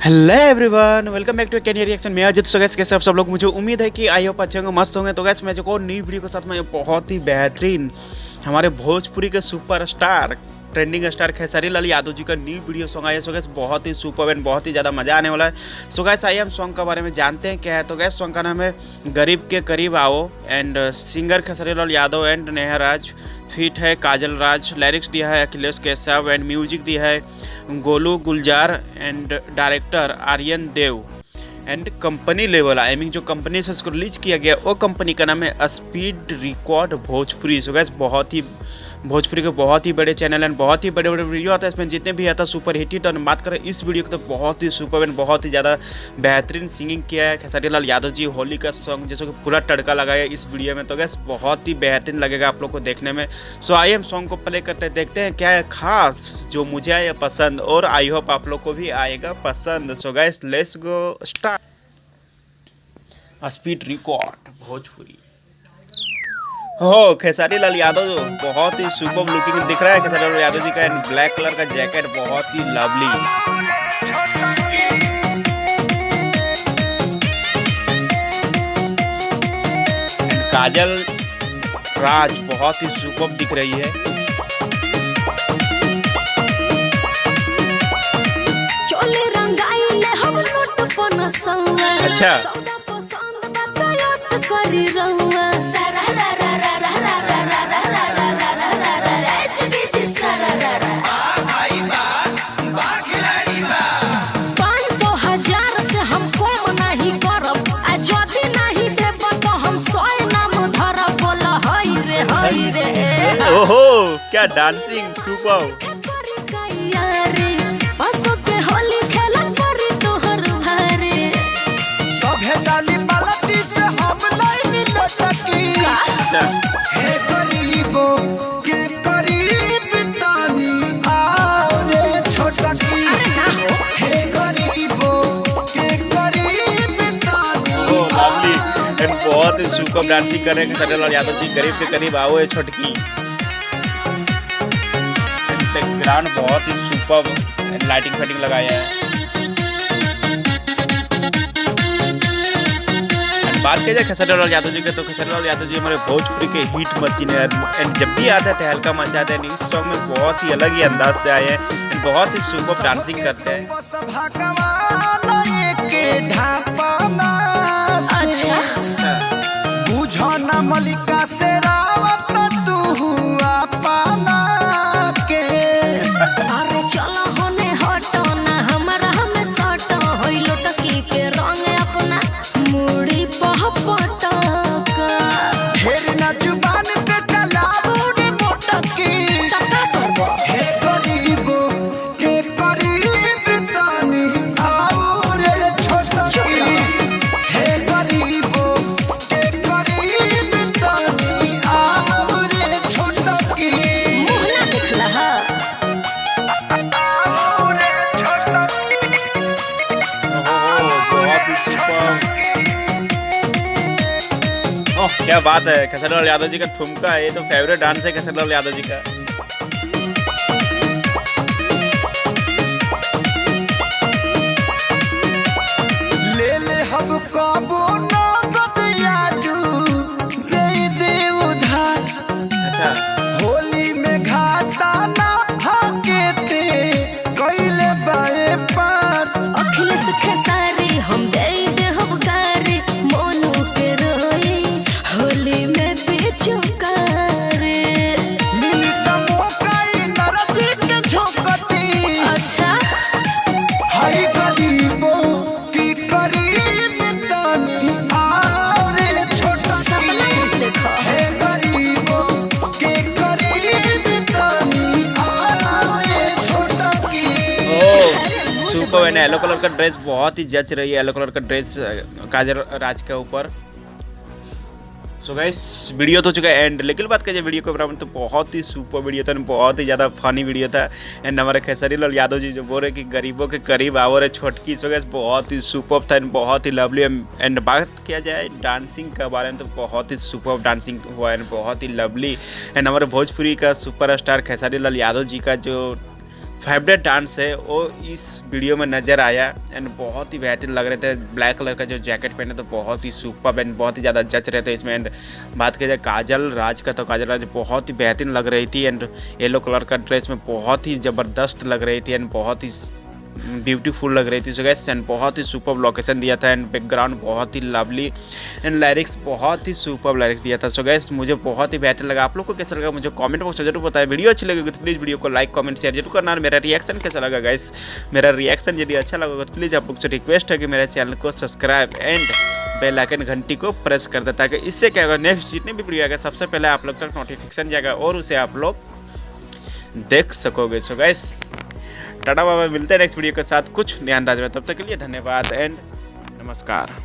Hello everyone, welcome back to Canier reaction. मैं अजित। सो gas कैसे आप सब लोग, मुझे उम्मीद है कि आई होप अच्छे होंगे, मस्त होंगे। तो गैस मैं जो नई वीडियो के साथ में बहुत ही बेहतरीन हमारे भोजपुरी के superstar trending star Khesari Lal Yadav ji का न्यू वीडियो सॉन्ग आया। सो गैस बहुत ही सुपर एंड बहुत ही ज़्यादा मज़ा आने वाला है। सो गैस आइए हम सॉन्ग के बारे में जानते हैं क्या है। तो गैस सॉन्ग का नाम है गरीब के करीब आओ and singer Khesari Lal Yadav and Neha Raj, feet है काजल राज, लिरिक्स दिया है अखिलेश केशव एंड म्यूजिक दिया है Golu Gulzar and director Aryan Dev and company level I mean जो कंपनी से इसको रिलीज किया गया वो कंपनी का नाम है स्पीड रिकॉर्ड भोजपुरी। सो गैस बहुत ही भोजपुरी के बहुत ही बड़े चैनल एंड बहुत ही बड़े बड़े वीडियो आता है, इसमें जितने भी आता है सुपर हिट ही। तो बात करें इस वीडियो की तो बहुत ही सुपर एंड बहुत ही ज़्यादा बेहतरीन सिंगिंग किया है खेसारी लाल यादव जी। होली का सॉन्ग जैसे कि पूरा तड़का लगाया इस वीडियो में। तो गैस बहुत ही बेहतरीन लगेगा आप लोग को देखने में। सो आइए हम सॉन्ग को प्ले करते हैं, देखते हैं क्या है खास जो मुझे आया पसंद और आई होप आप लोग को भी आएगा पसंद। सो gas let's go start. Speed record Bhojpuri. हो खेसारी लाल यादव जो बहुत ही सुपर लुकिंग दिख रहा है खेसारी लाल यादव जी का एंड ब्लैक कलर का जैकेट बहुत ही लवली। काजल राज बहुत ही सुपर दिख रही है। अच्छा ओहो क्या डांसिंग सुपर। बहुत ही सुपर डांसिंग कर रहे हैं खेसारी लाल यादव जी। गरीब के करीब आओ ये छोटकी। बैकग्राउंड बहुत ही सुपर लाइटिंग फाइटिंग लगाया है। बात की जाए खेसारी लाल यादव जी के तो खेसारी लाल यादव जी हमारे भोजपुरी के हिट मशीन है एंड जब भी आते हैं तो हल्का मचाते हैं। इस सॉन्ग में बहुत ही अलग ही अंदाज से आए हैं एंड बहुत ही सुपर डांसिंग करते हैं। बुझना मलिका से रावत तू हुआ पाना के। अरे चलो होने हटो ना हमारा हमें सटो होई लोटकी के रंग अपना मुड़ी पहपटक। ढेर ना जुबान पे चलाबू रे मोटकी तका करबो। हे गरीबो के करीब तानी आओ रे छोटकी। हे गरीबो क्या बात है खेसारी लाल यादव जी का ठुमका है, ये तो फेवरेट डांस है खेसारी लाल यादव जी का। ले ले हम काबू नगद याजू दे दे उधार। अच्छा होली में घाटा ना हकेते कइले बाए पार। अखिलेश खेसारी हम दे दे हम गारी मोनू के रोई होली में पीछू करे। मिली त मौका ई नरजी के झोंकती। अच्छा हाय गरीबो की करीब तानी आओ रे छोटकी। देखो हे गरीबो के करीब तानी आओ रे छोटकी। ओ सुपर है। येलो कलर का ड्रेस बहुत ही जच रही है, येलो कलर का ड्रेस काजल राज के ऊपर। सो गाइस वीडियो तो चुका है एंड, लेकिन बात करिए वीडियो के बराबर तो बहुत ही सुपर वीडियो था, बहुत ही ज़्यादा फनी वीडियो था एंड हमारे खेसारी लाल यादव जी जो बोल रहे कि गरीबों के करीब आओ रे छोटकी। सो गाइस बहुत ही सुपर था एंड बहुत ही लवली एंड बात किया जाए डांसिंग के बारे में तो बहुत ही सुपर डांसिंग हुआ एंड बहुत ही लवली एंड हमारे भोजपुरी का सुपर स्टार खेसारी लाल यादव जी का जो फेवरेट डांस है वो इस वीडियो में नज़र आया एंड बहुत ही बेहतरीन लग रहे थे। ब्लैक कलर का जो जैकेट पहने तो बहुत ही सुपर एंड बहुत ही ज़्यादा जच रहे थे इसमें। एंड बात की जाए काजल राज का तो काजल राज बहुत ही बेहतरीन लग रही थी एंड येलो कलर का ड्रेस में बहुत ही ज़बरदस्त लग रही थी एंड बहुत ही ब्यूटीफुल लग रही थी। सो गाइस एंड बहुत ही सुपर लोकेशन दिया था एंड बैकग्राउंड बहुत ही लवली एंड लिरिक्स बहुत ही सुपर लिरिक्स दिया था। सो गाइस मुझे बहुत ही बेहतर लगा। आप लोग को कैसा लगा मुझे कमेंट बॉक्स में जरूर बताएं। वीडियो अच्छी लगेगी तो प्लीज़ वीडियो को लाइक कमेंट शेयर जरूर करना। मेरा रिएक्शन कैसा लगा गाइस, मेरा रिएक्शन यदि अच्छा लगा तो प्लीज़ आप लोग से रिक्वेस्ट है कि मेरे चैनल को सब्सक्राइब एंड बेल आइकन घंटी को प्रेस कर दे, ताकि इससे क्या होगा नेक्स्ट जितने भी वीडियो आएगा सबसे पहले आप लोग तक नोटिफिकेशन जाएगा और उसे आप लोग देख सकोगे। सो गाइस टाटा बाबा, मिलते हैं नेक्स्ट वीडियो के साथ कुछ नया अंदाज में। तब तक के लिए धन्यवाद एंड नमस्कार।